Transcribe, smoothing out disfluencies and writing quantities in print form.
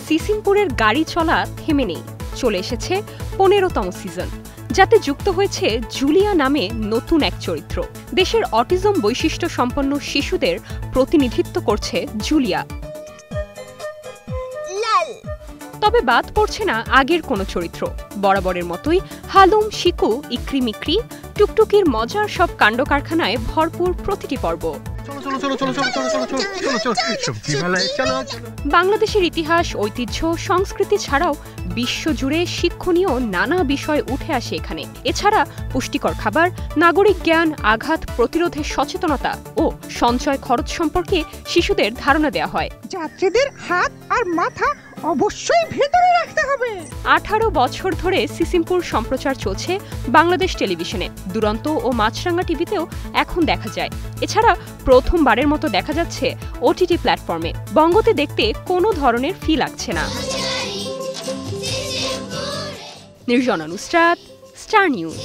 সিসিমপুরের গাড়ি চলা থেমে নেই, চলে এসেছে ১৫তম সিজন, যাতে যুক্ত হয়েছে জুলিয়া নামে নতুন এক চরিত্র। দেশের অটিজম বৈশিষ্ট্য সম্পন্ন শিশুদের প্রতিনিধিত্ব করছে জুলিয়া। তবে বাদ পড়ছে না আগের কোনো চরিত্র। বরাবরের মতোই হালুম, শিকু, ইক্রিমিক্রি, টুকটুকির মজার সব কাণ্ড কারখানায় ভরপুর প্রতিটি পর্ব। বাংলাদেশের ইতিহাস, ঐতিহ্য, সংস্কৃতি ছাড়াও বিশ্বজুড়ে শিক্ষণীয় নানা বিষয় উঠে আসে এখানে। এছাড়া পুষ্টিকর খাবার, নাগরিক জ্ঞান, আঘাত প্রতিরোধের সচেতনতা ও সঞ্চয় খরচ সম্পর্কে শিশুদের ধারণা দেওয়া হয়। যাত্রীদের হাত আর মাথা অবশ্যই ভেতরে রাখতে হবে। 18 বছর ধরে সিসিমপুর সম্প্রচার চলছে বাংলাদেশ টেলিভিশনে, দুরন্ত ও মাছরাঙা টিভিতেও এখন দেখা যায়। এছাড়া প্রথমবারের মতো দেখা যাচ্ছে ওটিটি প্ল্যাটফর্মে। বঙ্গতে দেখতে কোনো ধরনের ফি লাগছে না। Nirjona Nusrat, star news.